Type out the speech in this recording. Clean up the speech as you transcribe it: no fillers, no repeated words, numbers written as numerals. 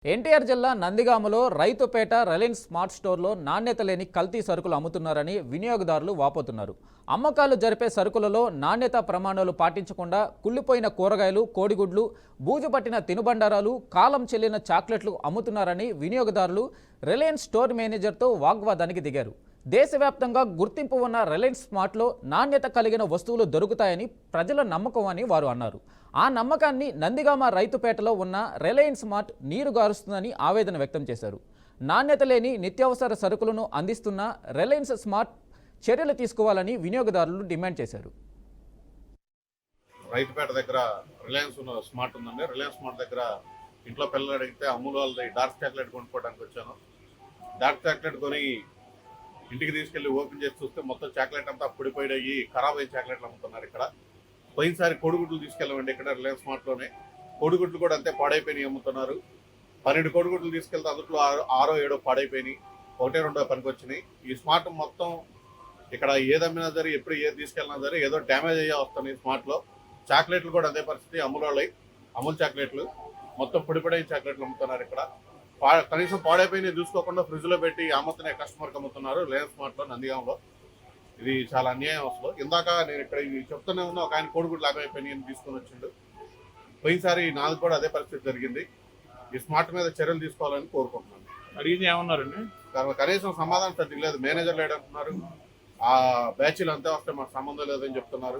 ఎన్టీఆర్ జిల్లా నందిగామలో Raithupeta Reliance smart స్టోర్లో నాణ్యత లేని కల్తీ సరుకులు అమ్ముతున్నారని వినియోగదారులు వాపోతున్నారు. అమ్మకాలు జరిపే సరుకులలో నాణ్యత ప్రమాణాలు పాటించకుండా కుళ్ళిపోయిన కూరగాయలు, కోడిగుడ్లు, బూజుపట్టిన తినుబండారాలు, కాలం చెల్లిన చాక్లెట్లు అమ్ముతున్నారని వినియోగదారులు రిలయన్స్ స్టోర్ మేనేజర్తో వాగ్వాదానికి దిగారు. దేశవ్యాప్తంగా గుర్తింపు ఉన్న రిలయన్స్ స్మార్ట్లో నాణ్యత కలిగిన వస్తువులు దొరుకుతాయని ప్రజల నమ్మకం అని వారు అన్నారు. ఆ నమ్మకాన్ని నందిగామ రైతుపేటలో ఉన్న రిలయన్స్ స్మార్ట్ నీరుగారుస్తుందని ఆవేదన వ్యక్తం చేశారు. నాణ్యత లేని నిత్యావసర సరుకులను అందిస్తున్న రిలయన్స్ స్మార్ట్ చర్యలు తీసుకోవాలని వినియోగదారులు డిమాండ్ చేశారు. రైతుపేట దగ్గర రిలయన్స్ స్మార్ట్ ఉందండి. రిలయన్స్ స్మార్ట్ దగ్గర ఇంట్లో పిల్లలు అడిగితే అమూల్ వాళ్ళది డార్క్ చాక్లెట్ కొనుక్కోవడానికి వచ్చాను. డార్క్ చాక్లెట్ కొని ఇంటికి తీసుకెళ్లి ఓపెన్ చేసి చూస్తే మొత్తం చాక్లెట్ అంతా పొడిపోయి ఖరాబ్ అయిన చాక్లెట్లు అమ్ముతున్నారు. ఇక్కడ పోయినసారి కోడిగుడ్లు తీసుకెళ్ళమండి. ఇక్కడ రిలయన్స్ స్మార్ట్లోనే కోడిగుడ్లు కూడా అంతే పాడైపోయినాయి అమ్ముతున్నారు. 12 కోడిగుడ్లు తీసుకెళ్తే అందులో 6 7 పాడైపోయినాయి, 1 2 పనికొచ్చినాయి. ఈ స్మార్ట్ మొత్తం ఇక్కడ ఏదమ్మినా సరే, ఎప్పుడు ఏది తీసుకెళ్ళినా సరే ఏదో డ్యామేజ్ అయ్యా వస్తున్నాయి. స్మార్ట్లో చాక్లెట్లు కూడా అదే పరిస్థితి. అమూల్ చాక్లెట్లు మొత్తం పొడిపడైన చాక్లెట్లు అమ్ముతున్నారు. ఇక్కడ కనీసం పాడైపోయినాయి చూసుకోకుండా ఫ్రిడ్జ్లో పెట్టి అమ్ముతున్నాయి, కస్టమర్కి అమ్ముతున్నారు రిలయన్స్ స్మార్ట్లో నందిగామలో. ఇది చాలా అన్యాయం అసలు. ఇందాక నేను ఇక్కడ చెప్తూనే ఉన్నా, ఒక ఆయన కోడిగుడ్లు లాగైపోయినాయి అని తీసుకొని వచ్చిండు. పోయినసారి నాకు కూడా అదే పరిస్థితి జరిగింది. ఈ స్మార్ట్ మీద చర్యలు తీసుకోవాలని కోరుకుంటున్నాను. అడిగింది ఏమన్నారండి? కనీసం సమాధానం సరిగ్గా లేదు. మేనేజర్ లేడంటున్నారు. ఆ బ్యాచ్లు అంతే వస్తే మాకు సంబంధం లేదని చెప్తున్నారు.